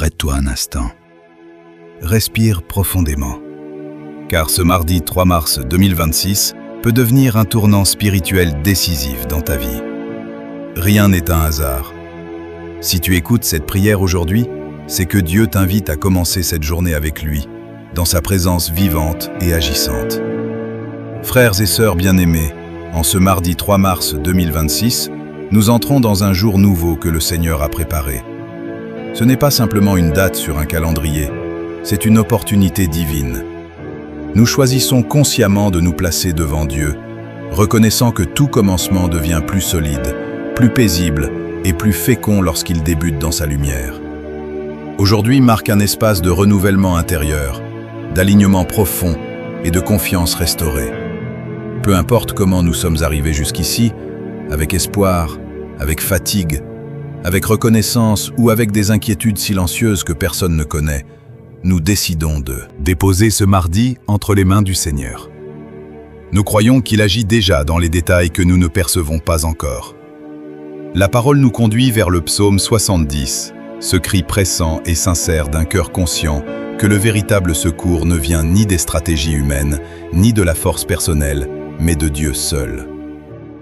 Arrête-toi un instant. Respire profondément. Car ce mardi 3 mars 2026 peut devenir un tournant spirituel décisif dans ta vie. Rien n'est un hasard. Si tu écoutes cette prière aujourd'hui, c'est que Dieu t'invite à commencer cette journée avec lui, dans sa présence vivante et agissante. Frères et sœurs bien-aimés, en ce mardi 3 mars 2026, nous entrons dans un jour nouveau que le Seigneur a préparé. Ce n'est pas simplement une date sur un calendrier, c'est une opportunité divine. Nous choisissons consciemment de nous placer devant Dieu, reconnaissant que tout commencement devient plus solide, plus paisible et plus fécond lorsqu'il débute dans sa lumière. Aujourd'hui marque un espace de renouvellement intérieur, d'alignement profond et de confiance restaurée. Peu importe comment nous sommes arrivés jusqu'ici, avec espoir, avec fatigue, avec reconnaissance ou avec des inquiétudes silencieuses que personne ne connaît, nous décidons de déposer ce mardi entre les mains du Seigneur. Nous croyons qu'il agit déjà dans les détails que nous ne percevons pas encore. La parole nous conduit vers le psaume 70, ce cri pressant et sincère d'un cœur conscient que le véritable secours ne vient ni des stratégies humaines, ni de la force personnelle, mais de Dieu seul.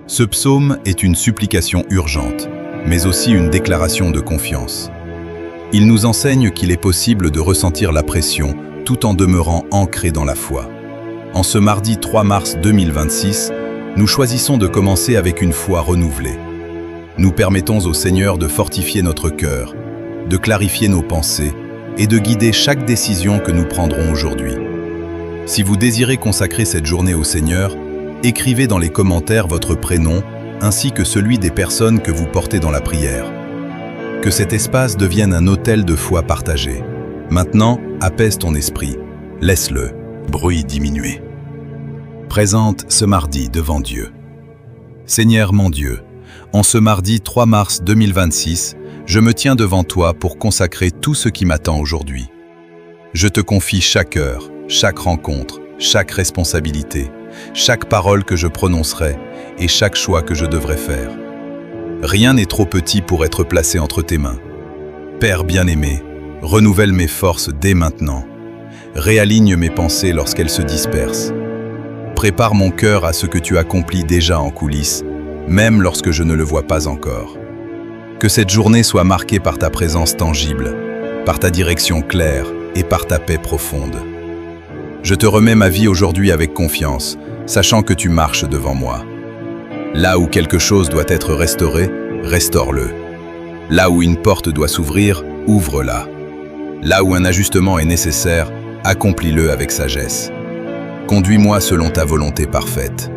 Ce psaume est une supplication urgente, mais aussi une déclaration de confiance. Il nous enseigne qu'il est possible de ressentir la pression tout en demeurant ancré dans la foi. En ce mardi 3 mars 2026, nous choisissons de commencer avec une foi renouvelée. Nous permettons au Seigneur de fortifier notre cœur, de clarifier nos pensées et de guider chaque décision que nous prendrons aujourd'hui. Si vous désirez consacrer cette journée au Seigneur, écrivez dans les commentaires votre prénom ainsi que celui des personnes que vous portez dans la prière. Que cet espace devienne un autel de foi partagée. Maintenant, apaise ton esprit. Laisse-le bruit diminuer. Présente ce mardi devant Dieu. Seigneur mon Dieu, en ce mardi 3 mars 2026, je me tiens devant toi pour consacrer tout ce qui m'attend aujourd'hui. Je te confie chaque heure, chaque rencontre, chaque responsabilité, chaque parole que je prononcerai et chaque choix que je devrais faire. Rien n'est trop petit pour être placé entre tes mains. Père bien-aimé, renouvelle mes forces dès maintenant. Réaligne mes pensées lorsqu'elles se dispersent. Prépare mon cœur à ce que tu accomplis déjà en coulisses, même lorsque je ne le vois pas encore. Que cette journée soit marquée par ta présence tangible, par ta direction claire et par ta paix profonde. Je te remets ma vie aujourd'hui avec confiance, sachant que tu marches devant moi. Là où quelque chose doit être restauré, restaure-le. Là où une porte doit s'ouvrir, ouvre-la. Là où un ajustement est nécessaire, accomplis-le avec sagesse. Conduis-moi selon ta volonté parfaite.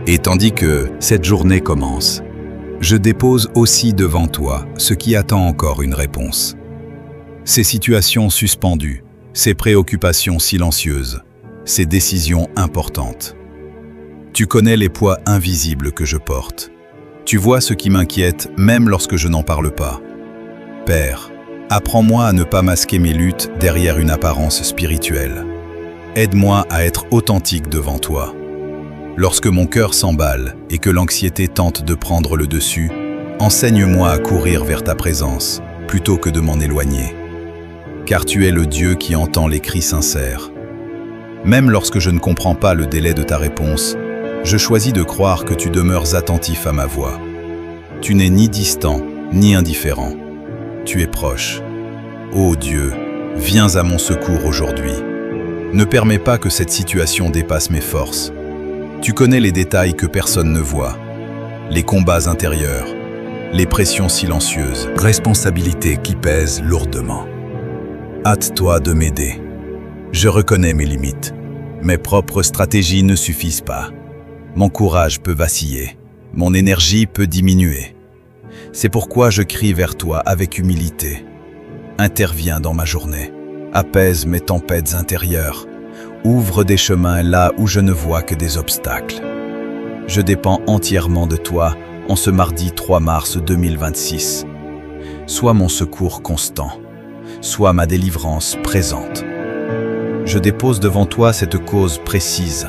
Et tandis que cette journée commence, je dépose aussi devant toi ce qui attend encore une réponse. Ces situations suspendues, ces préoccupations silencieuses, ces décisions importantes. Tu connais les poids invisibles que je porte. Tu vois ce qui m'inquiète même lorsque je n'en parle pas. Père, apprends-moi à ne pas masquer mes luttes derrière une apparence spirituelle. Aide-moi à être authentique devant toi. Lorsque mon cœur s'emballe et que l'anxiété tente de prendre le dessus, enseigne-moi à courir vers ta présence plutôt que de m'en éloigner. Car tu es le Dieu qui entend les cris sincères. Même lorsque je ne comprends pas le délai de ta réponse, je choisis de croire que tu demeures attentif à ma voix. Tu n'es ni distant, ni indifférent. Tu es proche. Ô Dieu, viens à mon secours aujourd'hui. Ne permets pas que cette situation dépasse mes forces. Tu connais les détails que personne ne voit, les combats intérieurs, les pressions silencieuses, responsabilités qui pèsent lourdement. Hâte-toi de m'aider. Je reconnais mes limites. Mes propres stratégies ne suffisent pas. Mon courage peut vaciller, mon énergie peut diminuer. C'est pourquoi je crie vers toi avec humilité. Interviens dans ma journée, apaise mes tempêtes intérieures, ouvre des chemins là où je ne vois que des obstacles. Je dépends entièrement de toi en ce mardi 3 mars 2026. Sois mon secours constant, sois ma délivrance présente. Je dépose devant toi cette cause précise,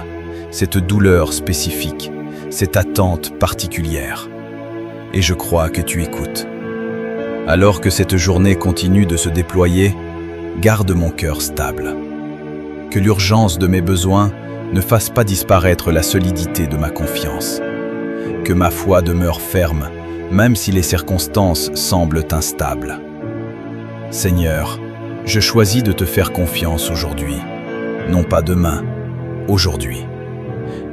cette douleur spécifique, cette attente particulière. Et je crois que tu écoutes. Alors que cette journée continue de se déployer, garde mon cœur stable. Que l'urgence de mes besoins ne fasse pas disparaître la solidité de ma confiance. Que ma foi demeure ferme, même si les circonstances semblent instables. Seigneur, je choisis de te faire confiance aujourd'hui, non pas demain, aujourd'hui,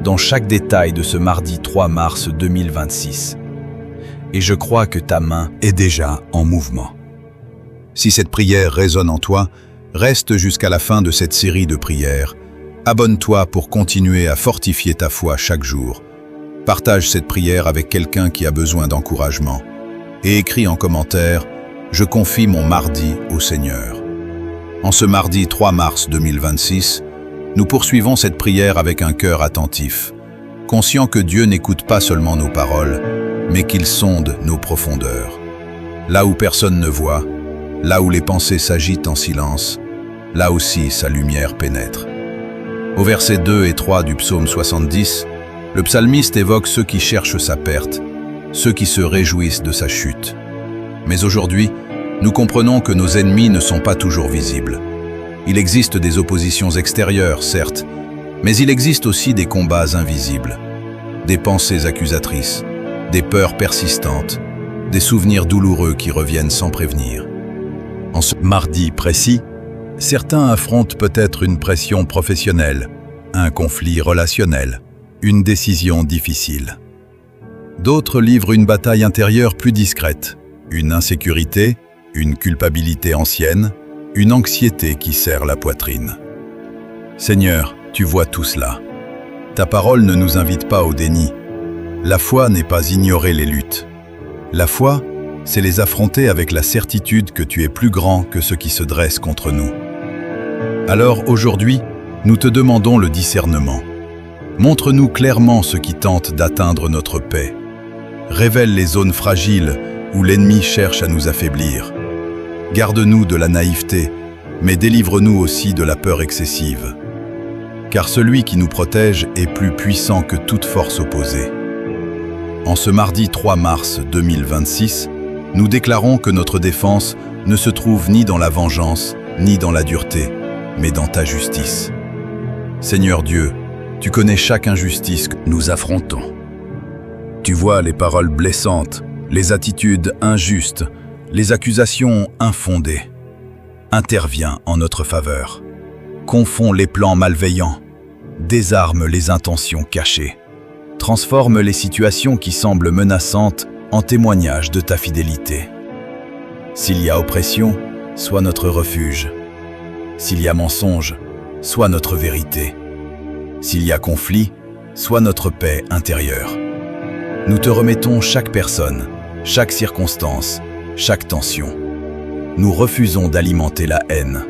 dans chaque détail de ce mardi 3 mars 2026. Et je crois que ta main est déjà en mouvement. Si cette prière résonne en toi, reste jusqu'à la fin de cette série de prières. Abonne-toi pour continuer à fortifier ta foi chaque jour. Partage cette prière avec quelqu'un qui a besoin d'encouragement. Et écris en commentaire « Je confie mon mardi au Seigneur ». En ce mardi 3 mars 2026, nous poursuivons cette prière avec un cœur attentif, conscient que Dieu n'écoute pas seulement nos paroles, mais qu'il sonde nos profondeurs. Là où personne ne voit, là où les pensées s'agitent en silence, là aussi sa lumière pénètre. Au versets 2 et 3 du psaume 70, le psalmiste évoque ceux qui cherchent sa perte, ceux qui se réjouissent de sa chute. Mais aujourd'hui, nous comprenons que nos ennemis ne sont pas toujours visibles. Il existe des oppositions extérieures, certes, mais il existe aussi des combats invisibles, des pensées accusatrices, des peurs persistantes, des souvenirs douloureux qui reviennent sans prévenir. En ce mardi précis, certains affrontent peut-être une pression professionnelle, un conflit relationnel, une décision difficile. D'autres livrent une bataille intérieure plus discrète, une insécurité, une culpabilité ancienne, une anxiété qui serre la poitrine. Seigneur, tu vois tout cela. Ta parole ne nous invite pas au déni. La foi n'est pas ignorer les luttes. La foi, c'est les affronter avec la certitude que tu es plus grand que ceux qui se dressent contre nous. Alors aujourd'hui, nous te demandons le discernement. Montre-nous clairement ce qui tente d'atteindre notre paix. Révèle les zones fragiles où l'ennemi cherche à nous affaiblir. Garde-nous de la naïveté, mais délivre-nous aussi de la peur excessive. Car celui qui nous protège est plus puissant que toute force opposée. En ce mardi 3 mars 2026, nous déclarons que notre défense ne se trouve ni dans la vengeance, ni dans la dureté, mais dans ta justice. Seigneur Dieu, tu connais chaque injustice que nous affrontons. Tu vois les paroles blessantes, les attitudes injustes, les accusations infondées. Interviens en notre faveur. Confonds les plans malveillants. Désarme les intentions cachées. Transforme les situations qui semblent menaçantes en témoignages de ta fidélité. S'il y a oppression, sois notre refuge. S'il y a mensonge, sois notre vérité. S'il y a conflit, sois notre paix intérieure. Nous te remettons chaque personne, chaque circonstance, chaque tension. Nous refusons d'alimenter la haine.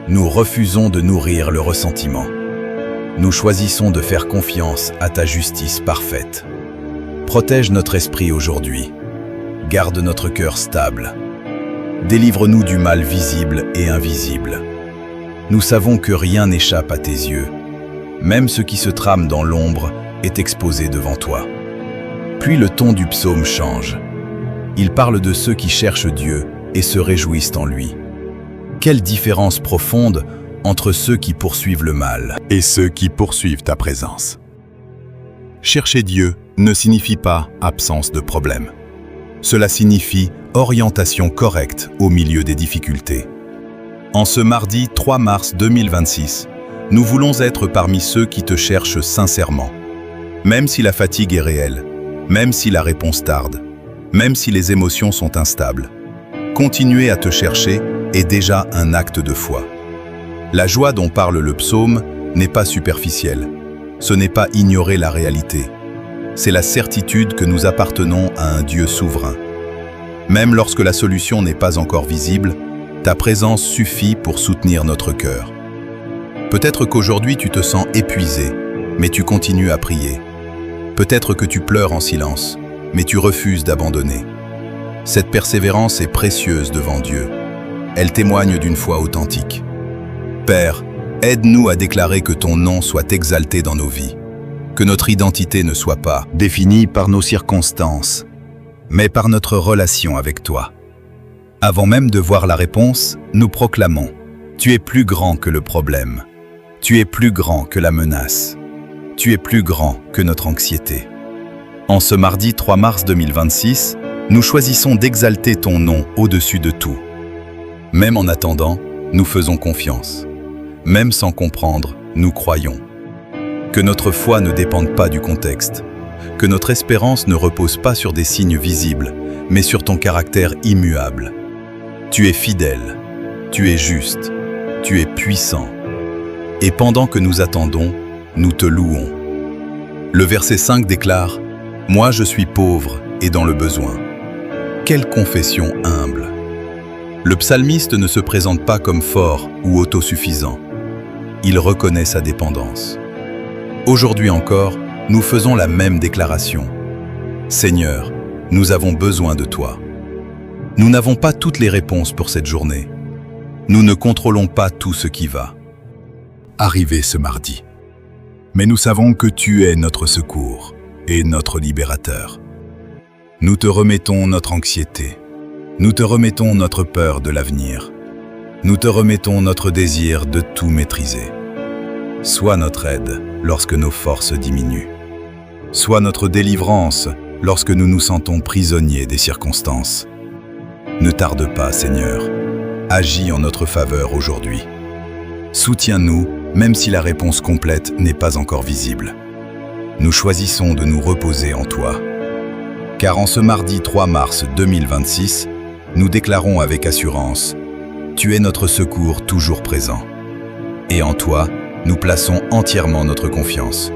Nous refusons de nourrir le ressentiment. Nous choisissons de faire confiance à ta justice parfaite. Protège notre esprit aujourd'hui. Garde notre cœur stable. Délivre-nous du mal visible et invisible. Nous savons que rien n'échappe à tes yeux. Même ce qui se trame dans l'ombre est exposé devant toi. Puis le ton du psaume change. Il parle de ceux qui cherchent Dieu et se réjouissent en lui. Quelle différence profonde entre ceux qui poursuivent le mal et ceux qui poursuivent ta présence. Chercher Dieu ne signifie pas absence de problème. Cela signifie orientation correcte au milieu des difficultés. En ce mardi 3 mars 2026, nous voulons être parmi ceux qui te cherchent sincèrement. Même si la fatigue est réelle, même si la réponse tarde, même si les émotions sont instables, continuer à te chercher est déjà un acte de foi. La joie dont parle le psaume n'est pas superficielle. Ce n'est pas ignorer la réalité. C'est la certitude que nous appartenons à un Dieu souverain. Même lorsque la solution n'est pas encore visible, ta présence suffit pour soutenir notre cœur. Peut-être qu'aujourd'hui tu te sens épuisé, mais tu continues à prier. Peut-être que tu pleures en silence, mais tu refuses d'abandonner. Cette persévérance est précieuse devant Dieu. Elle témoigne d'une foi authentique. Père, aide-nous à déclarer que ton nom soit exalté dans nos vies, que notre identité ne soit pas définie par nos circonstances, mais par notre relation avec toi. Avant même de voir la réponse, nous proclamons « Tu es plus grand que le problème. Tu es plus grand que la menace. Tu es plus grand que notre anxiété. » En ce mardi 3 mars 2026, nous choisissons d'exalter ton nom au-dessus de tout. Même en attendant, nous faisons confiance. Même sans comprendre, nous croyons. Que notre foi ne dépende pas du contexte. Que notre espérance ne repose pas sur des signes visibles, mais sur ton caractère immuable. Tu es fidèle, tu es juste, tu es puissant. Et pendant que nous attendons, nous te louons. Le verset 5 déclare « Moi je suis pauvre et dans le besoin ». Quelle confession humble! Le psalmiste ne se présente pas comme fort ou autosuffisant. Il reconnaît sa dépendance. Aujourd'hui encore, nous faisons la même déclaration. Seigneur, nous avons besoin de toi. Nous n'avons pas toutes les réponses pour cette journée. Nous ne contrôlons pas tout ce qui va arriver ce mardi. Mais nous savons que tu es notre secours et notre libérateur. Nous te remettons notre anxiété. Nous te remettons notre peur de l'avenir. Nous te remettons notre désir de tout maîtriser. Sois notre aide lorsque nos forces diminuent. Sois notre délivrance lorsque nous nous sentons prisonniers des circonstances. Ne tarde pas, Seigneur. Agis en notre faveur aujourd'hui. Soutiens-nous, même si la réponse complète n'est pas encore visible. Nous choisissons de nous reposer en toi. Car en ce mardi 3 mars 2026, nous déclarons avec assurance « Tu es notre secours toujours présent ». Et en toi, nous plaçons entièrement notre confiance.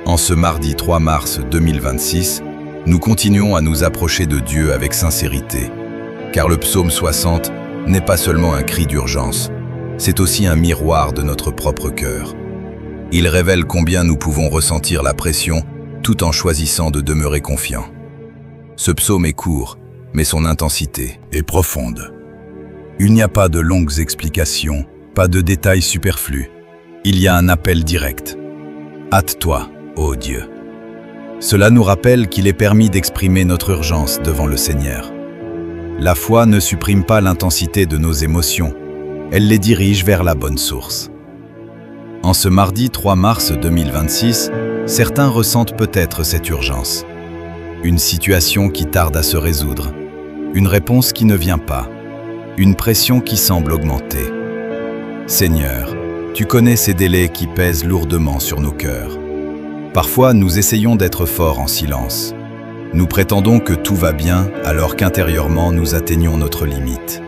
En ce mardi 3 mars 2026, nous continuons à nous approcher de Dieu avec sincérité. Car le psaume 60 n'est pas seulement un cri d'urgence, c'est aussi un miroir de notre propre cœur. Il révèle combien nous pouvons ressentir la pression tout en choisissant de demeurer confiants. Ce psaume est court, mais son intensité est profonde. Il n'y a pas de longues explications, pas de détails superflus. Il y a un appel direct. Hâte-toi, ô Dieu. Cela nous rappelle qu'il est permis d'exprimer notre urgence devant le Seigneur. La foi ne supprime pas l'intensité de nos émotions, elle les dirige vers la bonne source. En ce mardi 3 mars 2026, certains ressentent peut-être cette urgence. Une situation qui tarde à se résoudre, une réponse qui ne vient pas, une pression qui semble augmenter. Seigneur, tu connais ces délais qui pèsent lourdement sur nos cœurs. Parfois, nous essayons d'être forts en silence. Nous prétendons que tout va bien alors qu'intérieurement nous atteignons notre limite.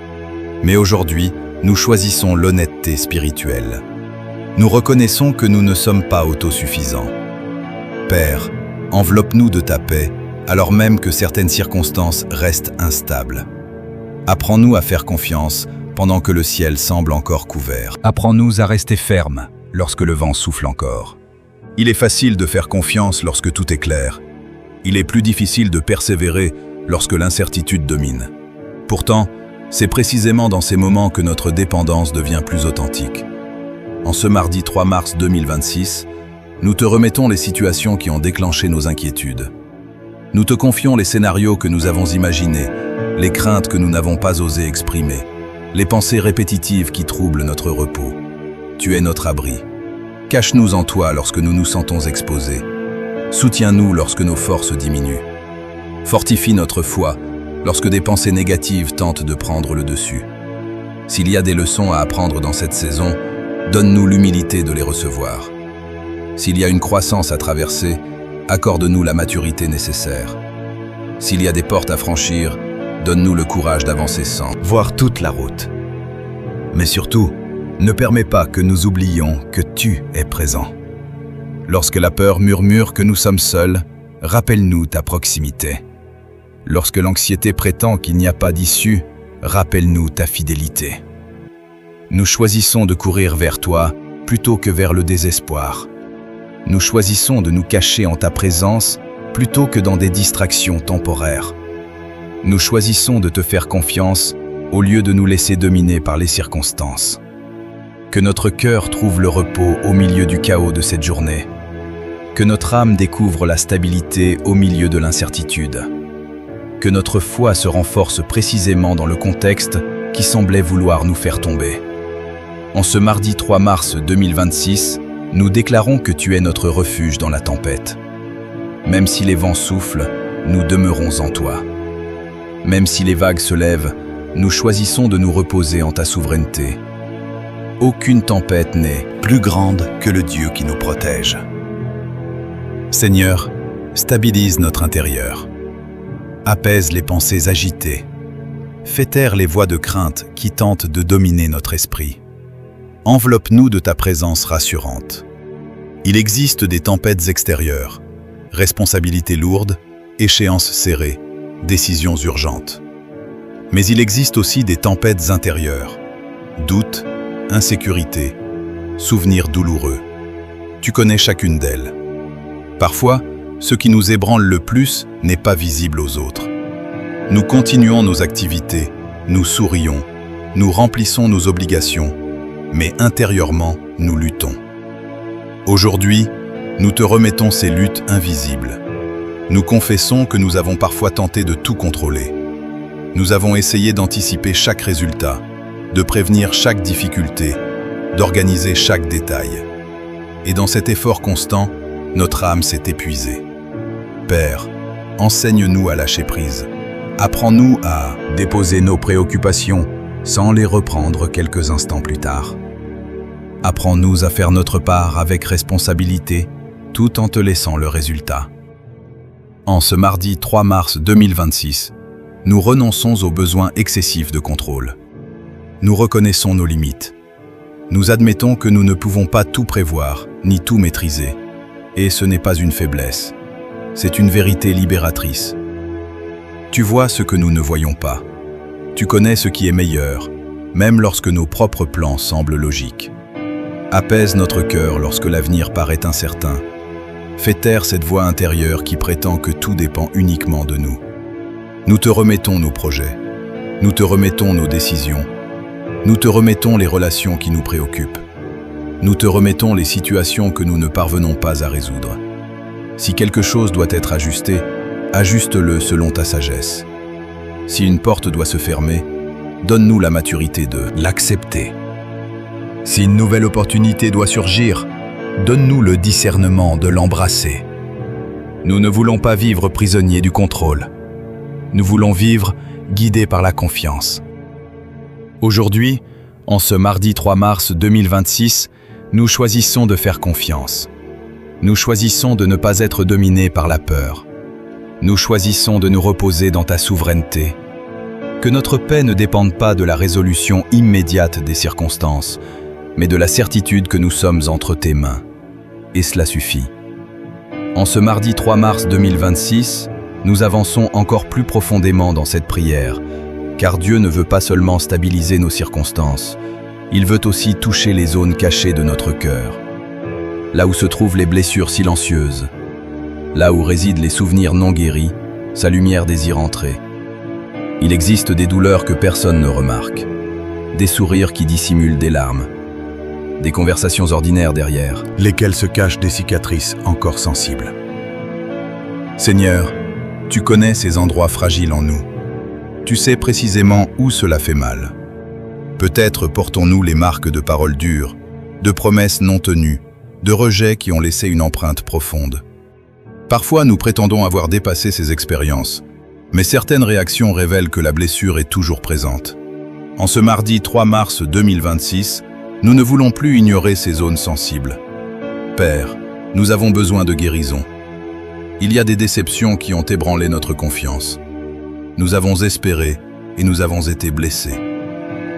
Mais aujourd'hui, nous choisissons l'honnêteté spirituelle. Nous reconnaissons que nous ne sommes pas autosuffisants. Père, enveloppe-nous de ta paix, alors même que certaines circonstances restent instables. Apprends-nous à faire confiance pendant que le ciel semble encore couvert. Apprends-nous à rester fermes lorsque le vent souffle encore. Il est facile de faire confiance lorsque tout est clair. Il est plus difficile de persévérer lorsque l'incertitude domine. Pourtant, c'est précisément dans ces moments que notre dépendance devient plus authentique. En ce mardi 3 mars 2026, nous te remettons les situations qui ont déclenché nos inquiétudes. Nous te confions les scénarios que nous avons imaginés, les craintes que nous n'avons pas osé exprimer, les pensées répétitives qui troublent notre repos. Tu es notre abri. Cache-nous en toi lorsque nous nous sentons exposés. Soutiens-nous lorsque nos forces diminuent. Fortifie notre foi lorsque des pensées négatives tentent de prendre le dessus. S'il y a des leçons à apprendre dans cette saison, donne-nous l'humilité de les recevoir. S'il y a une croissance à traverser, accorde-nous la maturité nécessaire. S'il y a des portes à franchir, donne-nous le courage d'avancer sans voir toute la route. Mais surtout, ne permets pas que nous oublions que tu es présent. Lorsque la peur murmure que nous sommes seuls, rappelle-nous ta proximité. Lorsque l'anxiété prétend qu'il n'y a pas d'issue, rappelle-nous ta fidélité. Nous choisissons de courir vers toi plutôt que vers le désespoir. Nous choisissons de nous cacher en ta présence plutôt que dans des distractions temporaires. Nous choisissons de te faire confiance au lieu de nous laisser dominer par les circonstances. Que notre cœur trouve le repos au milieu du chaos de cette journée. Que notre âme découvre la stabilité au milieu de l'incertitude. que notre foi se renforce précisément dans le contexte qui semblait vouloir nous faire tomber. En ce mardi 3 mars 2026, nous déclarons que tu es notre refuge dans la tempête. Même si les vents soufflent, nous demeurons en toi. Même si les vagues se lèvent, nous choisissons de nous reposer en ta souveraineté. Aucune tempête n'est plus grande que le Dieu qui nous protège. Seigneur, stabilise notre intérieur. Apaise les pensées agitées. Fais taire les voix de crainte qui tentent de dominer notre esprit. Enveloppe-nous de ta présence rassurante. Il existe des tempêtes extérieures, responsabilités lourdes, échéances serrées, décisions urgentes. Mais il existe aussi des tempêtes intérieures, doutes, insécurité, souvenirs douloureux. Tu connais chacune d'elles. Parfois, ce qui nous ébranle le plus n'est pas visible aux autres. Nous continuons nos activités, nous sourions, nous remplissons nos obligations, mais intérieurement, nous luttons. Aujourd'hui, nous te remettons ces luttes invisibles. Nous confessons que nous avons parfois tenté de tout contrôler. Nous avons essayé d'anticiper chaque résultat, de prévenir chaque difficulté, d'organiser chaque détail. Et dans cet effort constant, notre âme s'est épuisée. Père, enseigne-nous à lâcher prise. Apprends-nous à déposer nos préoccupations sans les reprendre quelques instants plus tard. Apprends-nous à faire notre part avec responsabilité, tout en te laissant le résultat. En ce mardi 3 mars 2026, nous renonçons aux besoins excessifs de contrôle. Nous reconnaissons nos limites. Nous admettons que nous ne pouvons pas tout prévoir, ni tout maîtriser. Et ce n'est pas une faiblesse. C'est une vérité libératrice. Tu vois ce que nous ne voyons pas. Tu connais ce qui est meilleur, même lorsque nos propres plans semblent logiques. Apaise notre cœur lorsque l'avenir paraît incertain. Fais taire cette voix intérieure qui prétend que tout dépend uniquement de nous. Nous te remettons nos projets. Nous te remettons nos décisions. Nous te remettons les relations qui nous préoccupent. Nous te remettons les situations que nous ne parvenons pas à résoudre. Si quelque chose doit être ajusté, ajuste-le selon ta sagesse. Si une porte doit se fermer, donne-nous la maturité de l'accepter. Si une nouvelle opportunité doit surgir, donne-nous le discernement de l'embrasser. Nous ne voulons pas vivre prisonniers du contrôle. Nous voulons vivre guidés par la confiance. Aujourd'hui, en ce mardi 3 mars 2026, nous choisissons de faire confiance. Nous choisissons de ne pas être dominés par la peur. Nous choisissons de nous reposer dans ta souveraineté. Que notre paix ne dépende pas de la résolution immédiate des circonstances, mais de la certitude que nous sommes entre tes mains. Et cela suffit. En ce mardi 3 mars 2026, nous avançons encore plus profondément dans cette prière, car Dieu ne veut pas seulement stabiliser nos circonstances, il veut aussi toucher les zones cachées de notre cœur, là où se trouvent les blessures silencieuses, là où résident les souvenirs non guéris, sa lumière désire entrer. Il existe des douleurs que personne ne remarque, des sourires qui dissimulent des larmes, des conversations ordinaires derrière, lesquelles se cachent des cicatrices encore sensibles. Seigneur, tu connais ces endroits fragiles en nous. Tu sais précisément où cela fait mal. Peut-être portons-nous les marques de paroles dures, de promesses non tenues, de rejets qui ont laissé une empreinte profonde. Parfois, nous prétendons avoir dépassé ces expériences, mais certaines réactions révèlent que la blessure est toujours présente. En ce mardi 3 mars 2026, nous ne voulons plus ignorer ces zones sensibles. Père, nous avons besoin de guérison. Il y a des déceptions qui ont ébranlé notre confiance. Nous avons espéré et nous avons été blessés.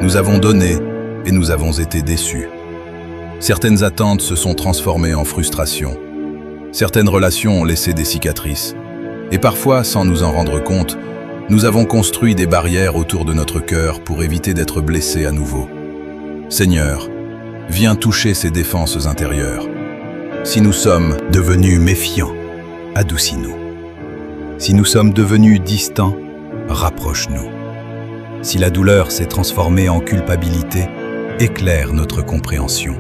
Nous avons donné et nous avons été déçus. Certaines attentes se sont transformées en frustration. Certaines relations ont laissé des cicatrices. Et parfois, sans nous en rendre compte, nous avons construit des barrières autour de notre cœur pour éviter d'être blessés à nouveau. Seigneur, viens toucher ces défenses intérieures. Si nous sommes devenus méfiants, adoucis-nous. Si nous sommes devenus distants, rapproche-nous. Si la douleur s'est transformée en culpabilité, éclaire notre compréhension.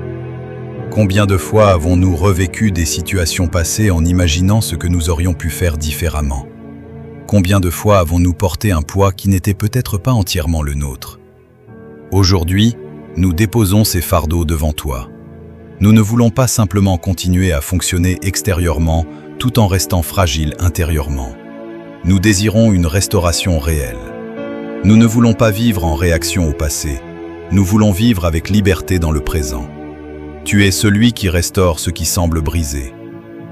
Combien de fois avons-nous revécu des situations passées en imaginant ce que nous aurions pu faire différemment? Combien de fois avons-nous porté un poids qui n'était peut-être pas entièrement le nôtre? Aujourd'hui, nous déposons ces fardeaux devant toi. Nous ne voulons pas simplement continuer à fonctionner extérieurement tout en restant fragiles intérieurement. Nous désirons une restauration réelle. Nous ne voulons pas vivre en réaction au passé. Nous voulons vivre avec liberté dans le présent. Tu es celui qui restaure ce qui semble brisé.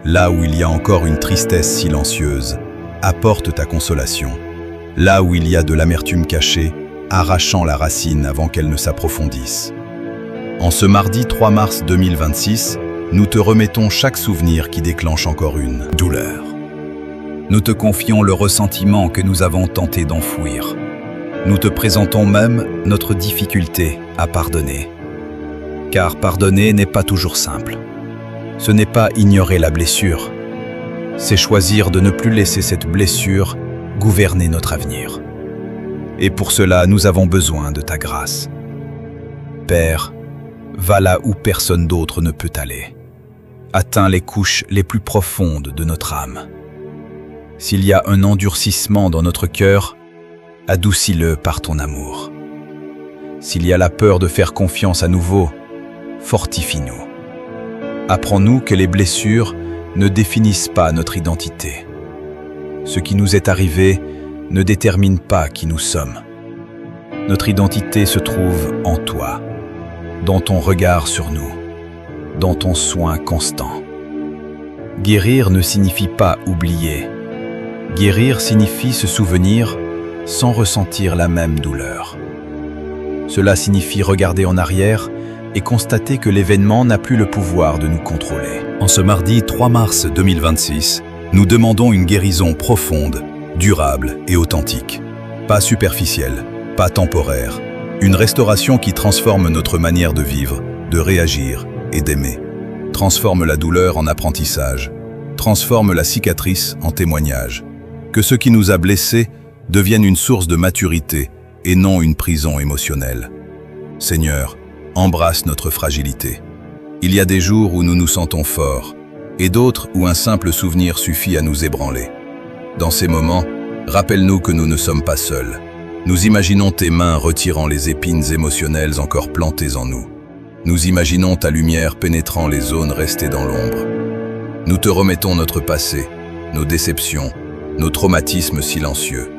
Là où il y a encore une tristesse silencieuse, apporte ta consolation. Là où il y a de l'amertume cachée, arrachant la racine avant qu'elle ne s'approfondisse. En ce mardi 3 mars 2026, nous te remettons chaque souvenir qui déclenche encore une douleur. Nous te confions le ressentiment que nous avons tenté d'enfouir. Nous te présentons même notre difficulté à pardonner. Car pardonner n'est pas toujours simple. Ce n'est pas ignorer la blessure. C'est choisir de ne plus laisser cette blessure gouverner notre avenir. Et pour cela, nous avons besoin de ta grâce. Père, va là où personne d'autre ne peut aller. Atteins les couches les plus profondes de notre âme. S'il y a un endurcissement dans notre cœur, adoucis-le par ton amour. S'il y a la peur de faire confiance à nouveau, fortifie-nous. Apprends-nous que les blessures ne définissent pas notre identité. Ce qui nous est arrivé ne détermine pas qui nous sommes. Notre identité se trouve en toi, dans ton regard sur nous, dans ton soin constant. Guérir ne signifie pas oublier. Guérir signifie se souvenir sans ressentir la même douleur. Cela signifie regarder en arrière et constater que l'événement n'a plus le pouvoir de nous contrôler. En ce mardi 3 mars 2026, nous demandons une guérison profonde, durable et authentique. Pas superficielle, pas temporaire. Une restauration qui transforme notre manière de vivre, de réagir et d'aimer. Transforme la douleur en apprentissage. Transforme la cicatrice en témoignage. Que ce qui nous a blessés devienne une source de maturité et non une prison émotionnelle. Seigneur, embrasse notre fragilité. Il y a des jours où nous nous sentons forts et d'autres où un simple souvenir suffit à nous ébranler. Dans ces moments, rappelle-nous que nous ne sommes pas seuls. Nous imaginons tes mains retirant les épines émotionnelles encore plantées en nous. Nous imaginons ta lumière pénétrant les zones restées dans l'ombre. Nous te remettons notre passé, nos déceptions, nos traumatismes silencieux.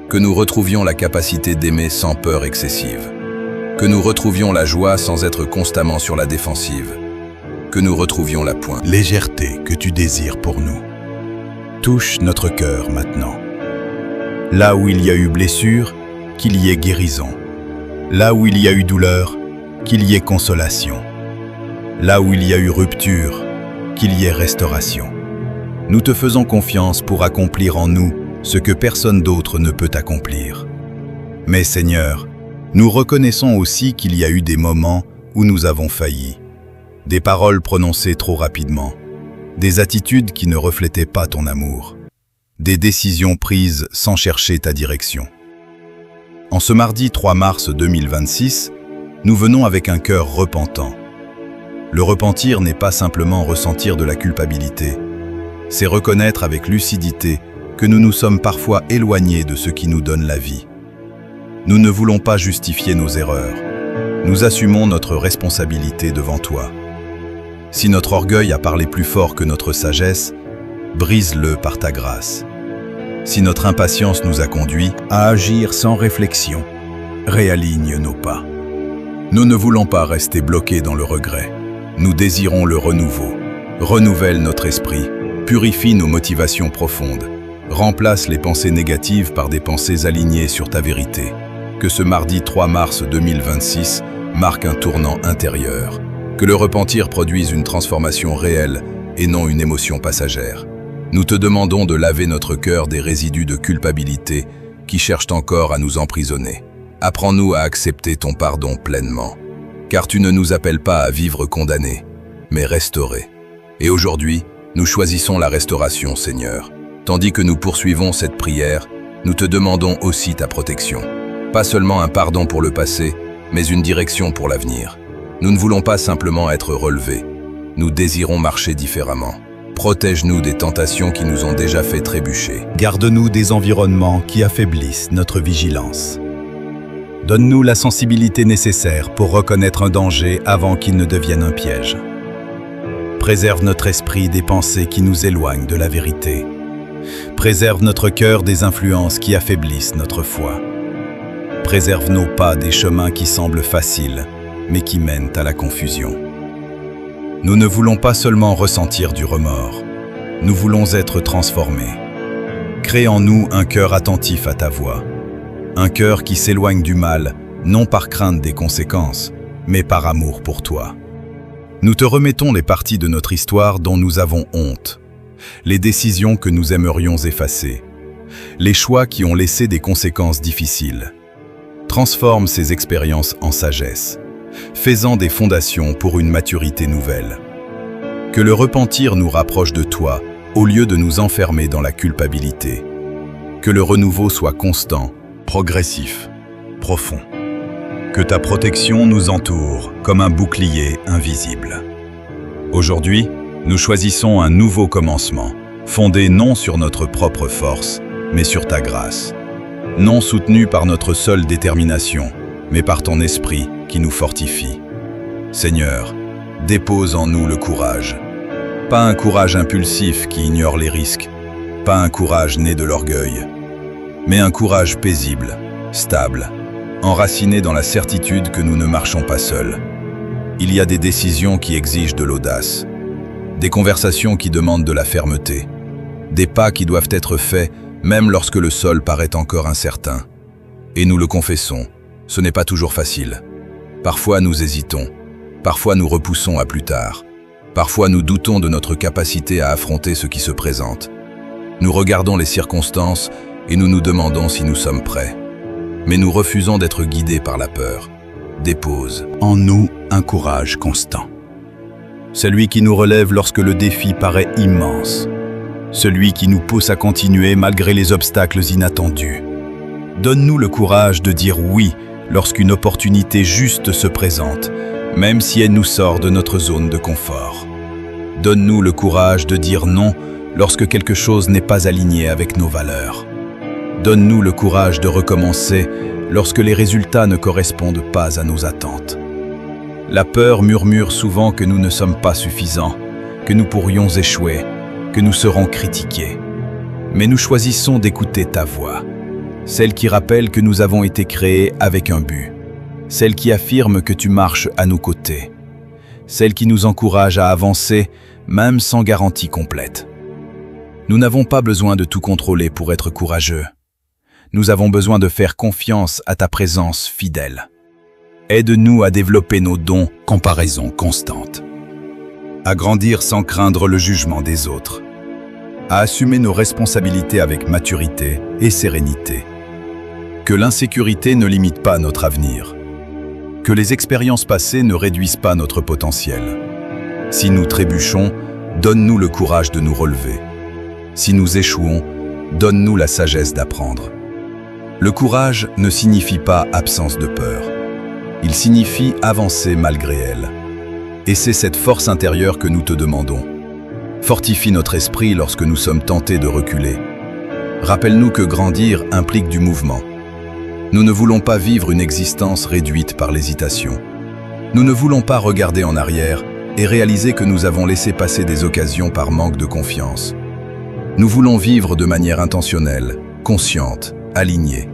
Que nous retrouvions la capacité d'aimer sans peur excessive. Que nous retrouvions la joie sans être constamment sur la défensive. Que nous retrouvions la légèreté que tu désires pour nous. Touche notre cœur maintenant. Là où il y a eu blessure, qu'il y ait guérison. Là où il y a eu douleur, qu'il y ait consolation. Là où il y a eu rupture, qu'il y ait restauration. Nous te faisons confiance pour accomplir en nous ce que personne d'autre ne peut accomplir. Mais Seigneur, nous reconnaissons aussi qu'il y a eu des moments où nous avons failli. Des paroles prononcées trop rapidement. Des attitudes qui ne reflétaient pas ton amour. Des décisions prises sans chercher ta direction. En ce mardi 3 mars 2026, nous venons avec un cœur repentant. Le repentir n'est pas simplement ressentir de la culpabilité. C'est reconnaître avec lucidité que nous nous sommes parfois éloignés de ce qui nous donne la vie. Nous ne voulons pas justifier nos erreurs. Nous assumons notre responsabilité devant toi. Si notre orgueil a parlé plus fort que notre sagesse, brise-le par ta grâce. Si notre impatience nous a conduits à agir sans réflexion, réaligne nos pas. Nous ne voulons pas rester bloqués dans le regret. Nous désirons le renouveau. Renouvelle notre esprit, purifie nos motivations profondes, remplace les pensées négatives par des pensées alignées sur ta vérité. Que ce mardi 3 mars 2026 marque un tournant intérieur. Que le repentir produise une transformation réelle et non une émotion passagère. Nous te demandons de laver notre cœur des résidus de culpabilité qui cherchent encore à nous emprisonner. Apprends-nous à accepter ton pardon pleinement, car tu ne nous appelles pas à vivre condamnés, mais restaurés. Et aujourd'hui, nous choisissons la restauration, Seigneur. Tandis que nous poursuivons cette prière, nous te demandons aussi ta protection. Pas seulement un pardon pour le passé, mais une direction pour l'avenir. Nous ne voulons pas simplement être relevés, nous désirons marcher différemment. Protège-nous des tentations qui nous ont déjà fait trébucher. Garde-nous des environnements qui affaiblissent notre vigilance. Donne-nous la sensibilité nécessaire pour reconnaître un danger avant qu'il ne devienne un piège. Préserve notre esprit des pensées qui nous éloignent de la vérité. Préserve notre cœur des influences qui affaiblissent notre foi. Préserve nos pas des chemins qui semblent faciles, mais qui mènent à la confusion. Nous ne voulons pas seulement ressentir du remords, nous voulons être transformés. Crée en nous un cœur attentif à ta voix, un cœur qui s'éloigne du mal, non par crainte des conséquences, mais par amour pour toi. Nous te remettons les parties de notre histoire dont nous avons honte, les décisions que nous aimerions effacer, les choix qui ont laissé des conséquences difficiles. Transforme ces expériences en sagesse, fais-en des fondations pour une maturité nouvelle. Que le repentir nous rapproche de toi, au lieu de nous enfermer dans la culpabilité. Que le renouveau soit constant, progressif, profond. Que ta protection nous entoure comme un bouclier invisible. Aujourd'hui, nous choisissons un nouveau commencement, fondé non sur notre propre force, mais sur ta grâce. Non soutenu par notre seule détermination, mais par ton esprit qui nous fortifie. Seigneur, dépose en nous le courage. Pas un courage impulsif qui ignore les risques, pas un courage né de l'orgueil, mais un courage paisible, stable, enraciné dans la certitude que nous ne marchons pas seuls. Il y a des décisions qui exigent de l'audace, des conversations qui demandent de la fermeté, des pas qui doivent être faits même lorsque le sol paraît encore incertain. Et nous le confessons, ce n'est pas toujours facile. Parfois nous hésitons, parfois nous repoussons à plus tard, parfois nous doutons de notre capacité à affronter ce qui se présente. Nous regardons les circonstances et nous nous demandons si nous sommes prêts. Mais nous refusons d'être guidés par la peur. Dépose en nous un courage constant. Celui qui nous relève lorsque le défi paraît immense. Celui qui nous pousse à continuer malgré les obstacles inattendus. Donne-nous le courage de dire oui lorsqu'une opportunité juste se présente, même si elle nous sort de notre zone de confort. Donne-nous le courage de dire non lorsque quelque chose n'est pas aligné avec nos valeurs. Donne-nous le courage de recommencer lorsque les résultats ne correspondent pas à nos attentes. La peur murmure souvent que nous ne sommes pas suffisants, que nous pourrions échouer, que nous serons critiqués. Mais nous choisissons d'écouter ta voix, celle qui rappelle que nous avons été créés avec un but, celle qui affirme que tu marches à nos côtés, celle qui nous encourage à avancer, même sans garantie complète. Nous n'avons pas besoin de tout contrôler pour être courageux. Nous avons besoin de faire confiance à ta présence fidèle. Aide-nous à développer nos dons, comparaison constante. À grandir sans craindre le jugement des autres. À assumer nos responsabilités avec maturité et sérénité. Que l'insécurité ne limite pas notre avenir. Que les expériences passées ne réduisent pas notre potentiel. Si nous trébuchons, donne-nous le courage de nous relever. Si nous échouons, donne-nous la sagesse d'apprendre. Le courage ne signifie pas absence de peur. Il signifie avancer malgré elle. Et c'est cette force intérieure que nous te demandons. Fortifie notre esprit lorsque nous sommes tentés de reculer. Rappelle-nous que grandir implique du mouvement. Nous ne voulons pas vivre une existence réduite par l'hésitation. Nous ne voulons pas regarder en arrière et réaliser que nous avons laissé passer des occasions par manque de confiance. Nous voulons vivre de manière intentionnelle, consciente, alignée.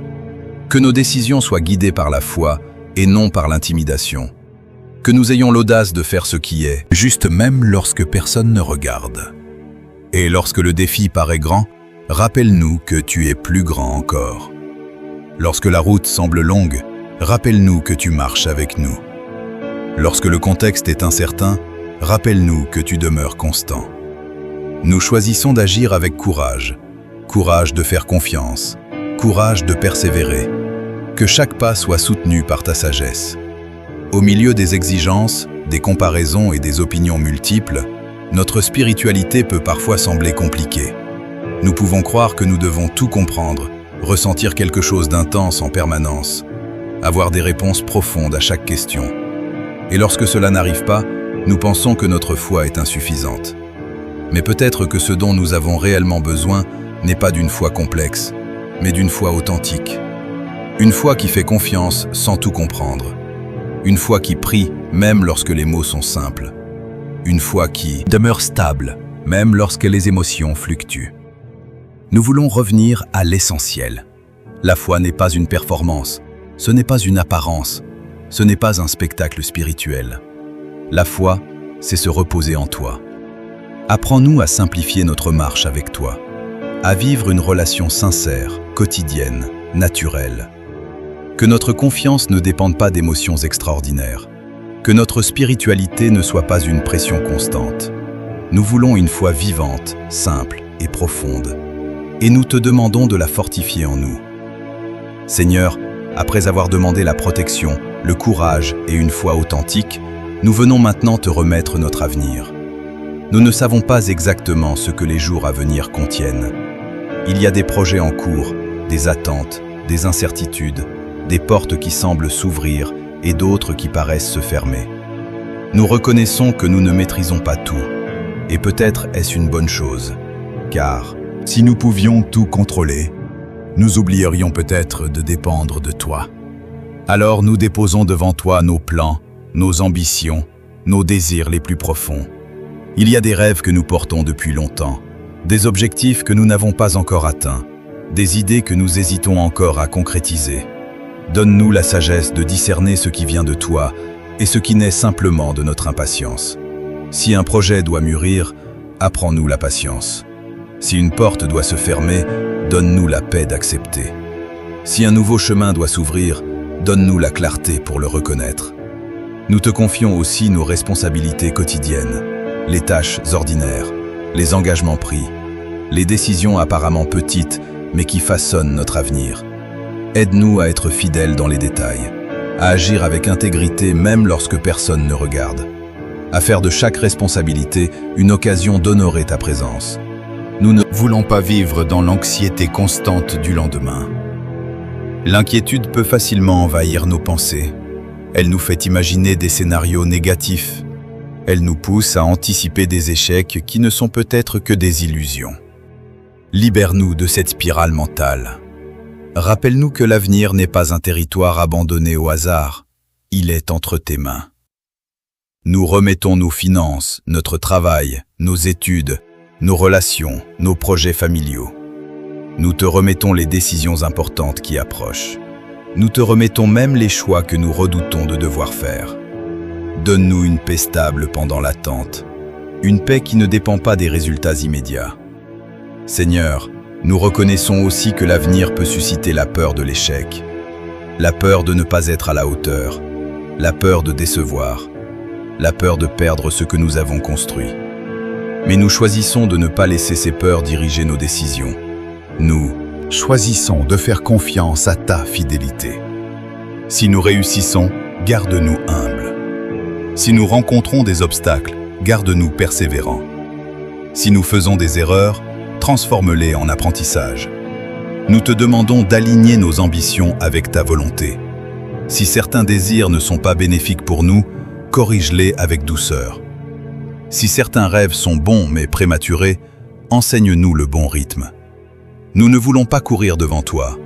Que nos décisions soient guidées par la foi et non par l'intimidation. Que nous ayons l'audace de faire ce qui est, juste même lorsque personne ne regarde. Et lorsque le défi paraît grand, rappelle-nous que tu es plus grand encore. Lorsque la route semble longue, rappelle-nous que tu marches avec nous. Lorsque le contexte est incertain, rappelle-nous que tu demeures constant. Nous choisissons d'agir avec courage, courage de faire confiance, courage de persévérer. Que chaque pas soit soutenu par ta sagesse. Au milieu des exigences, des comparaisons et des opinions multiples, notre spiritualité peut parfois sembler compliquée. Nous pouvons croire que nous devons tout comprendre, ressentir quelque chose d'intense en permanence, avoir des réponses profondes à chaque question. Et lorsque cela n'arrive pas, nous pensons que notre foi est insuffisante. Mais peut-être que ce dont nous avons réellement besoin n'est pas d'une foi complexe, mais d'une foi authentique. Une foi qui fait confiance sans tout comprendre. Une foi qui prie même lorsque les mots sont simples. Une foi qui demeure stable même lorsque les émotions fluctuent. Nous voulons revenir à l'essentiel. La foi n'est pas une performance, ce n'est pas une apparence, ce n'est pas un spectacle spirituel. La foi, c'est se reposer en toi. Apprends-nous à simplifier notre marche avec toi, à vivre une relation sincère, quotidienne, naturelle. Que notre confiance ne dépende pas d'émotions extraordinaires, que notre spiritualité ne soit pas une pression constante. Nous voulons une foi vivante, simple et profonde, et nous te demandons de la fortifier en nous. Seigneur, après avoir demandé la protection, le courage et une foi authentique, nous venons maintenant te remettre notre avenir. Nous ne savons pas exactement ce que les jours à venir contiennent. Il y a des projets en cours, des attentes, des incertitudes, des portes qui semblent s'ouvrir et d'autres qui paraissent se fermer. Nous reconnaissons que nous ne maîtrisons pas tout, et peut-être est-ce une bonne chose, car si nous pouvions tout contrôler, nous oublierions peut-être de dépendre de toi. Alors nous déposons devant toi nos plans, nos ambitions, nos désirs les plus profonds. Il y a des rêves que nous portons depuis longtemps, des objectifs que nous n'avons pas encore atteints, des idées que nous hésitons encore à concrétiser. Donne-nous la sagesse de discerner ce qui vient de toi et ce qui naît simplement de notre impatience. Si un projet doit mûrir, apprends-nous la patience. Si une porte doit se fermer, donne-nous la paix d'accepter. Si un nouveau chemin doit s'ouvrir, donne-nous la clarté pour le reconnaître. Nous te confions aussi nos responsabilités quotidiennes, les tâches ordinaires, les engagements pris, les décisions apparemment petites, mais qui façonnent notre avenir. Aide-nous à être fidèles dans les détails, à agir avec intégrité même lorsque personne ne regarde, à faire de chaque responsabilité une occasion d'honorer ta présence. Nous ne voulons pas vivre dans l'anxiété constante du lendemain. L'inquiétude peut facilement envahir nos pensées. Elle nous fait imaginer des scénarios négatifs. Elle nous pousse à anticiper des échecs qui ne sont peut-être que des illusions. Libère-nous de cette spirale mentale. Rappelle-nous que l'avenir n'est pas un territoire abandonné au hasard. Il est entre tes mains. Nous remettons nos finances, notre travail, nos études, nos relations, nos projets familiaux. Nous te remettons les décisions importantes qui approchent. Nous te remettons même les choix que nous redoutons de devoir faire. Donne-nous une paix stable pendant l'attente, une paix qui ne dépend pas des résultats immédiats. Seigneur, nous reconnaissons aussi que l'avenir peut susciter la peur de l'échec, la peur de ne pas être à la hauteur, la peur de décevoir, la peur de perdre ce que nous avons construit. Mais nous choisissons de ne pas laisser ces peurs diriger nos décisions. Nous choisissons de faire confiance à ta fidélité. Si nous réussissons, garde-nous humbles. Si nous rencontrons des obstacles, garde-nous persévérants. Si nous faisons des erreurs, transforme-les en apprentissage. Nous te demandons d'aligner nos ambitions avec ta volonté. Si certains désirs ne sont pas bénéfiques pour nous, corrige-les avec douceur. Si certains rêves sont bons mais prématurés, enseigne-nous le bon rythme. Nous ne voulons pas courir devant toi.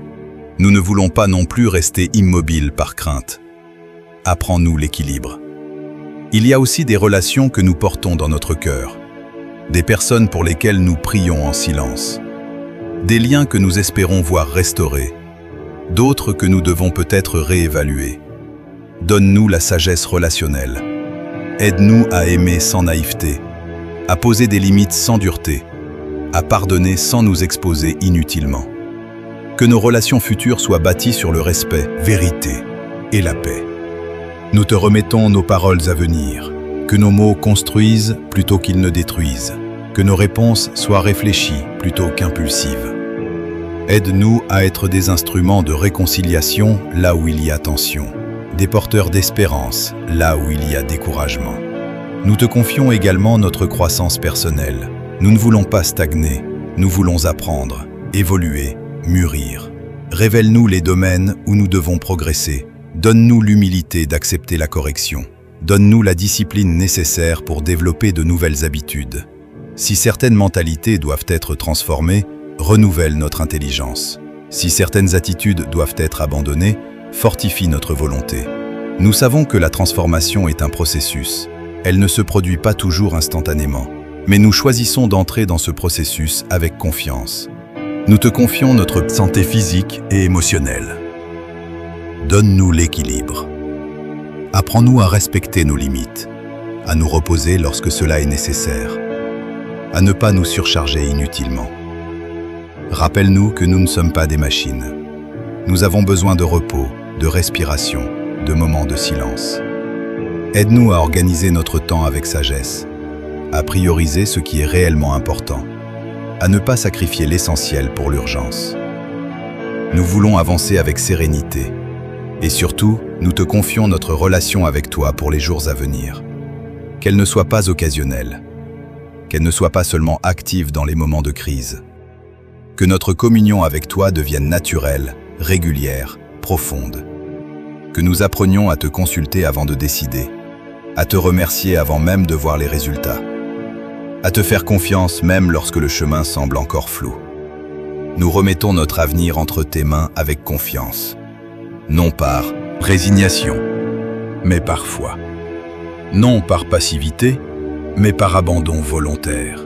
Nous ne voulons pas non plus rester immobiles par crainte. Apprends-nous l'équilibre. Il y a aussi des relations que nous portons dans notre cœur, des personnes pour lesquelles nous prions en silence, des liens que nous espérons voir restaurés, d'autres que nous devons peut-être réévaluer. Donne-nous la sagesse relationnelle. Aide-nous à aimer sans naïveté, à poser des limites sans dureté, à pardonner sans nous exposer inutilement. Que nos relations futures soient bâties sur le respect, vérité et la paix. Nous te remettons nos paroles à venir, que nos mots construisent plutôt qu'ils ne détruisent, que nos réponses soient réfléchies plutôt qu'impulsives. Aide-nous à être des instruments de réconciliation là où il y a tension, des porteurs d'espérance là où il y a découragement. Nous te confions également notre croissance personnelle. Nous ne voulons pas stagner, nous voulons apprendre, évoluer, mûrir. Révèle-nous les domaines où nous devons progresser. Donne-nous l'humilité d'accepter la correction. Donne-nous la discipline nécessaire pour développer de nouvelles habitudes. Si certaines mentalités doivent être transformées, renouvelle notre intelligence. Si certaines attitudes doivent être abandonnées, fortifie notre volonté. Nous savons que la transformation est un processus. Elle ne se produit pas toujours instantanément, mais nous choisissons d'entrer dans ce processus avec confiance. Nous te confions notre santé physique et émotionnelle. Donne-nous l'équilibre. Apprends-nous à respecter nos limites, à nous reposer lorsque cela est nécessaire, à ne pas nous surcharger inutilement. Rappelle-nous que nous ne sommes pas des machines. Nous avons besoin de repos, de respiration, de moments de silence. Aide-nous à organiser notre temps avec sagesse, à prioriser ce qui est réellement important, à ne pas sacrifier l'essentiel pour l'urgence. Nous voulons avancer avec sérénité. Et surtout, nous te confions notre relation avec toi pour les jours à venir. Qu'elle ne soit pas occasionnelle, qu'elle ne soit pas seulement active dans les moments de crise. Que notre communion avec toi devienne naturelle, régulière, profonde. Que nous apprenions à te consulter avant de décider, à te remercier avant même de voir les résultats, à te faire confiance même lorsque le chemin semble encore flou. Nous remettons notre avenir entre tes mains avec confiance. Non par résignation, mais par foi. Non par passivité, mais par abandon volontaire.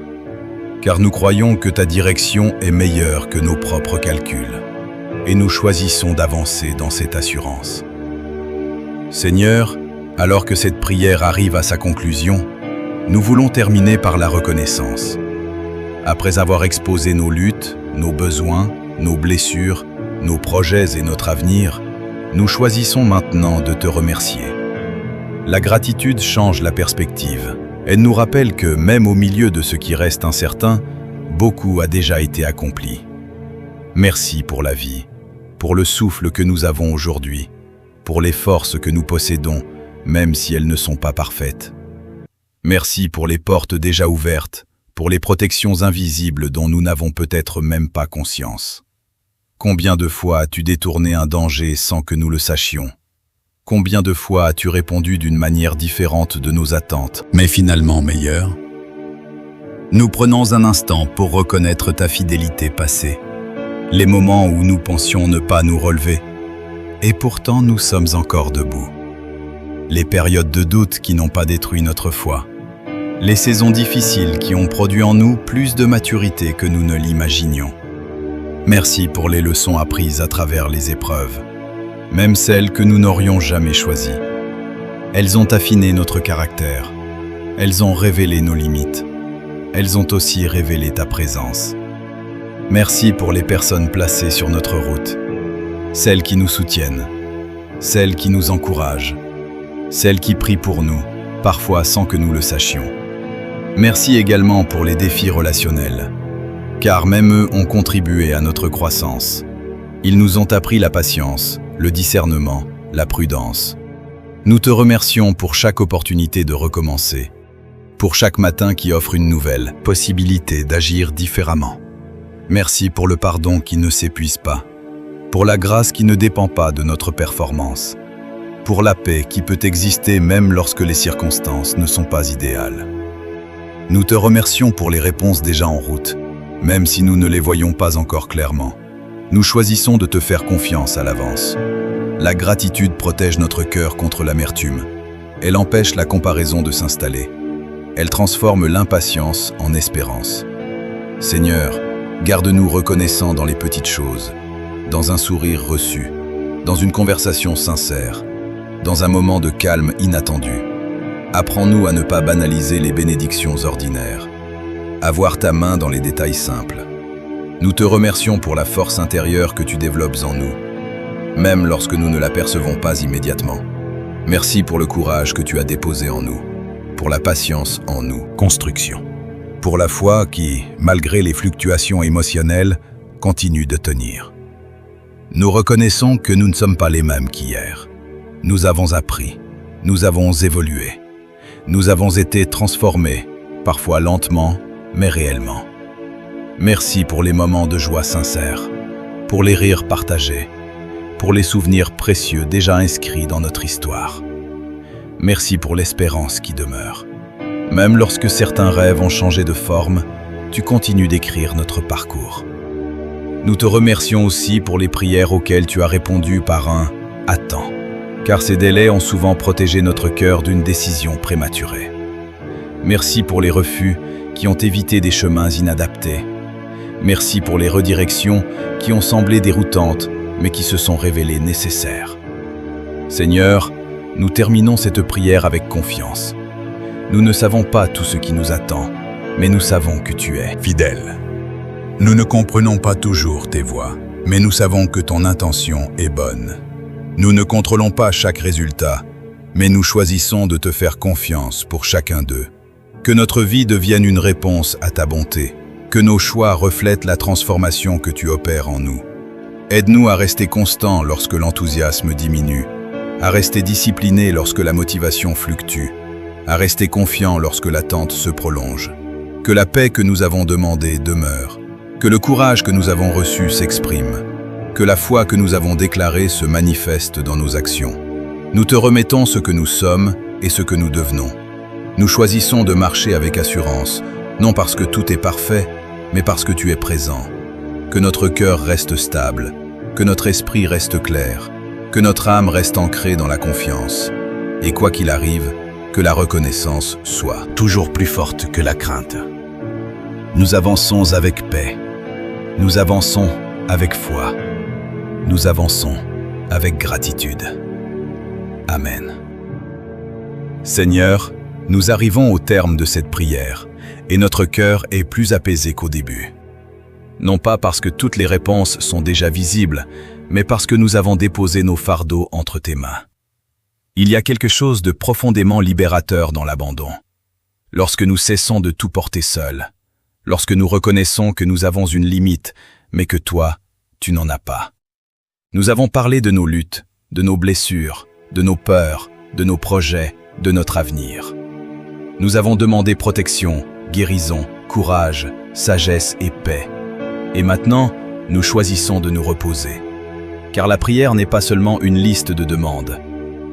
Car nous croyons que ta direction est meilleure que nos propres calculs, et nous choisissons d'avancer dans cette assurance. Seigneur, alors que cette prière arrive à sa conclusion, nous voulons terminer par la reconnaissance. Après avoir exposé nos luttes, nos besoins, nos blessures, nos projets et notre avenir, nous choisissons maintenant de te remercier. La gratitude change la perspective. Elle nous rappelle que même au milieu de ce qui reste incertain, beaucoup a déjà été accompli. Merci pour la vie, pour le souffle que nous avons aujourd'hui, pour les forces que nous possédons, même si elles ne sont pas parfaites. Merci pour les portes déjà ouvertes, pour les protections invisibles dont nous n'avons peut-être même pas conscience. Combien de fois as-tu détourné un danger sans que nous le sachions? Combien de fois as-tu répondu d'une manière différente de nos attentes, mais finalement meilleure? Nous prenons un instant pour reconnaître ta fidélité passée, les moments où nous pensions ne pas nous relever, et pourtant nous sommes encore debout. Les périodes de doute qui n'ont pas détruit notre foi, les saisons difficiles qui ont produit en nous plus de maturité que nous ne l'imaginions. Merci pour les leçons apprises à travers les épreuves, même celles que nous n'aurions jamais choisies. Elles ont affiné notre caractère, elles ont révélé nos limites, elles ont aussi révélé ta présence. Merci pour les personnes placées sur notre route, celles qui nous soutiennent, celles qui nous encouragent, celles qui prient pour nous, parfois sans que nous le sachions. Merci également pour les défis relationnels, car même eux ont contribué à notre croissance. Ils nous ont appris la patience, le discernement, la prudence. Nous te remercions pour chaque opportunité de recommencer, pour chaque matin qui offre une nouvelle possibilité d'agir différemment. Merci pour le pardon qui ne s'épuise pas, pour la grâce qui ne dépend pas de notre performance, pour la paix qui peut exister même lorsque les circonstances ne sont pas idéales. Nous te remercions pour les réponses déjà en route, même si nous ne les voyons pas encore clairement. Nous choisissons de te faire confiance à l'avance. La gratitude protège notre cœur contre l'amertume. Elle empêche la comparaison de s'installer. Elle transforme l'impatience en espérance. Seigneur, garde-nous reconnaissants dans les petites choses, dans un sourire reçu, dans une conversation sincère, dans un moment de calme inattendu. Apprends-nous à ne pas banaliser les bénédictions ordinaires, à voir ta main dans les détails simples. Nous te remercions pour la force intérieure que tu développes en nous, même lorsque nous ne la percevons pas immédiatement. Merci pour le courage que tu as déposé en nous, pour la patience en nous, construction. Pour la foi qui, malgré les fluctuations émotionnelles, continue de tenir. Nous reconnaissons que nous ne sommes pas les mêmes qu'hier. Nous avons appris, nous avons évolué, nous avons été transformés, parfois lentement, mais réellement. Merci pour les moments de joie sincère, pour les rires partagés, pour les souvenirs précieux déjà inscrits dans notre histoire. Merci pour l'espérance qui demeure. Même lorsque certains rêves ont changé de forme, tu continues d'écrire notre parcours. Nous te remercions aussi pour les prières auxquelles tu as répondu par un « attends », car ces délais ont souvent protégé notre cœur d'une décision prématurée. Merci pour les refus qui ont évité des chemins inadaptés. Merci pour les redirections qui ont semblé déroutantes, mais qui se sont révélées nécessaires. Seigneur, nous terminons cette prière avec confiance. Nous ne savons pas tout ce qui nous attend, mais nous savons que tu es fidèle. Nous ne comprenons pas toujours tes voies, mais nous savons que ton intention est bonne. Nous ne contrôlons pas chaque résultat, mais nous choisissons de te faire confiance pour chacun d'eux. Que notre vie devienne une réponse à ta bonté, que nos choix reflètent la transformation que tu opères en nous. Aide-nous à rester constants lorsque l'enthousiasme diminue, à rester disciplinés lorsque la motivation fluctue, à rester confiants lorsque l'attente se prolonge. Que la paix que nous avons demandée demeure, que le courage que nous avons reçu s'exprime, que la foi que nous avons déclarée se manifeste dans nos actions. Nous te remettons ce que nous sommes et ce que nous devenons. Nous choisissons de marcher avec assurance, non parce que tout est parfait, mais parce que tu es présent. Que notre cœur reste stable, que notre esprit reste clair, que notre âme reste ancrée dans la confiance. Et quoi qu'il arrive, que la reconnaissance soit toujours plus forte que la crainte. Nous avançons avec paix. Nous avançons avec foi. Nous avançons avec gratitude. Amen. Seigneur, nous arrivons au terme de cette prière et notre cœur est plus apaisé qu'au début. Non pas parce que toutes les réponses sont déjà visibles, mais parce que nous avons déposé nos fardeaux entre tes mains. Il y a quelque chose de profondément libérateur dans l'abandon. Lorsque nous cessons de tout porter seuls, lorsque nous reconnaissons que nous avons une limite, mais que toi, tu n'en as pas. Nous avons parlé de nos luttes, de nos blessures, de nos peurs, de nos projets, de notre avenir. Nous avons demandé protection, guérison, courage, sagesse et paix. Et maintenant, nous choisissons de nous reposer. Car la prière n'est pas seulement une liste de demandes.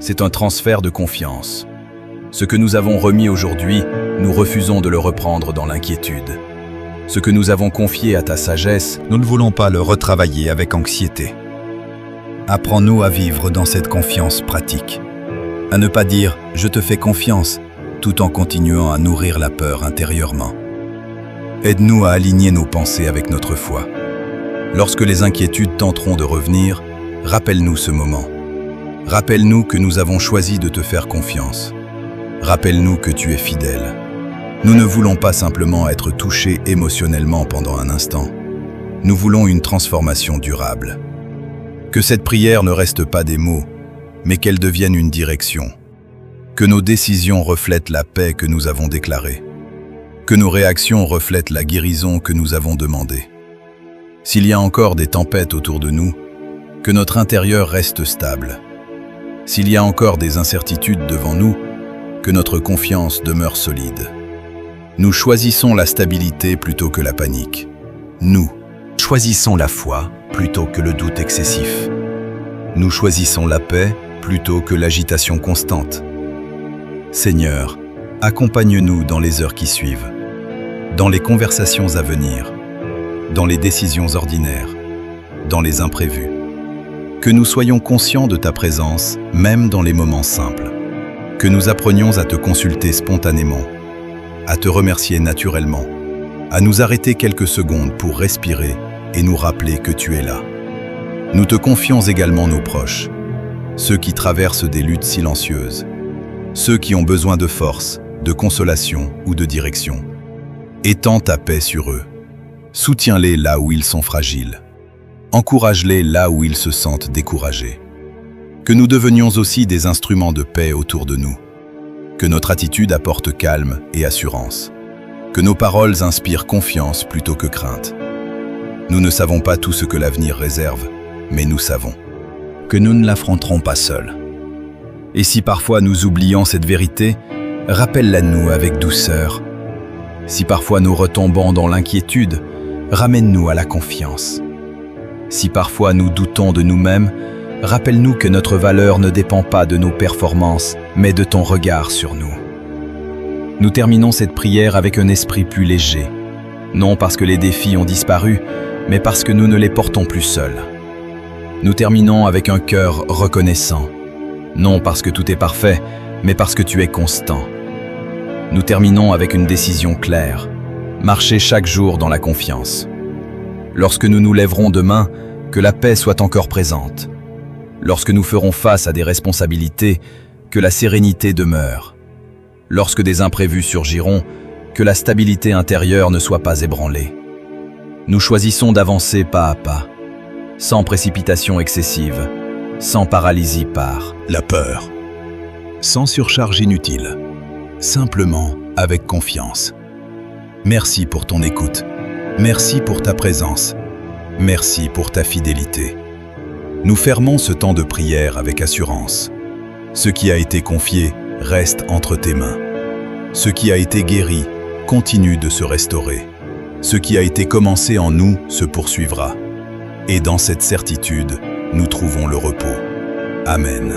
C'est un transfert de confiance. Ce que nous avons remis aujourd'hui, nous refusons de le reprendre dans l'inquiétude. Ce que nous avons confié à ta sagesse, nous ne voulons pas le retravailler avec anxiété. Apprends-nous à vivre dans cette confiance pratique. À ne pas dire « je te fais confiance » tout en continuant à nourrir la peur intérieurement. Aide-nous à aligner nos pensées avec notre foi. Lorsque les inquiétudes tenteront de revenir, rappelle-nous ce moment. Rappelle-nous que nous avons choisi de te faire confiance. Rappelle-nous que tu es fidèle. Nous ne voulons pas simplement être touchés émotionnellement pendant un instant. Nous voulons une transformation durable. Que cette prière ne reste pas des mots, mais qu'elle devienne une direction. Que nos décisions reflètent la paix que nous avons déclarée. Que nos réactions reflètent la guérison que nous avons demandée. S'il y a encore des tempêtes autour de nous, que notre intérieur reste stable. S'il y a encore des incertitudes devant nous, que notre confiance demeure solide. Nous choisissons la stabilité plutôt que la panique. Nous choisissons la foi plutôt que le doute excessif. Nous choisissons la paix plutôt que l'agitation constante. Seigneur, accompagne-nous dans les heures qui suivent, dans les conversations à venir, dans les décisions ordinaires, dans les imprévus. Que nous soyons conscients de ta présence, même dans les moments simples. Que nous apprenions à te consulter spontanément, à te remercier naturellement, à nous arrêter quelques secondes pour respirer et nous rappeler que tu es là. Nous te confions également nos proches, ceux qui traversent des luttes silencieuses, ceux qui ont besoin de force, de consolation ou de direction. Étends ta paix sur eux. Soutiens-les là où ils sont fragiles. Encourage-les là où ils se sentent découragés. Que nous devenions aussi des instruments de paix autour de nous. Que notre attitude apporte calme et assurance. Que nos paroles inspirent confiance plutôt que crainte. Nous ne savons pas tout ce que l'avenir réserve, mais nous savons que nous ne l'affronterons pas seuls. Et si parfois nous oublions cette vérité, rappelle-la-nous avec douceur. Si parfois nous retombons dans l'inquiétude, ramène-nous à la confiance. Si parfois nous doutons de nous-mêmes, rappelle-nous que notre valeur ne dépend pas de nos performances, mais de ton regard sur nous. Nous terminons cette prière avec un esprit plus léger, non parce que les défis ont disparu, mais parce que nous ne les portons plus seuls. Nous terminons avec un cœur reconnaissant, non parce que tout est parfait, mais parce que tu es constant. Nous terminons avec une décision claire, marcher chaque jour dans la confiance. Lorsque nous nous lèverons demain, que la paix soit encore présente. Lorsque nous ferons face à des responsabilités, que la sérénité demeure. Lorsque des imprévus surgiront, que la stabilité intérieure ne soit pas ébranlée. Nous choisissons d'avancer pas à pas, sans précipitation excessive, sans paralysie par la peur, sans surcharge inutile, simplement avec confiance. Merci pour ton écoute, merci pour ta présence, merci pour ta fidélité. Nous fermons ce temps de prière avec assurance. Ce qui a été confié reste entre tes mains. Ce qui a été guéri continue de se restaurer. Ce qui a été commencé en nous se poursuivra. Et dans cette certitude, nous trouvons le repos. Amen.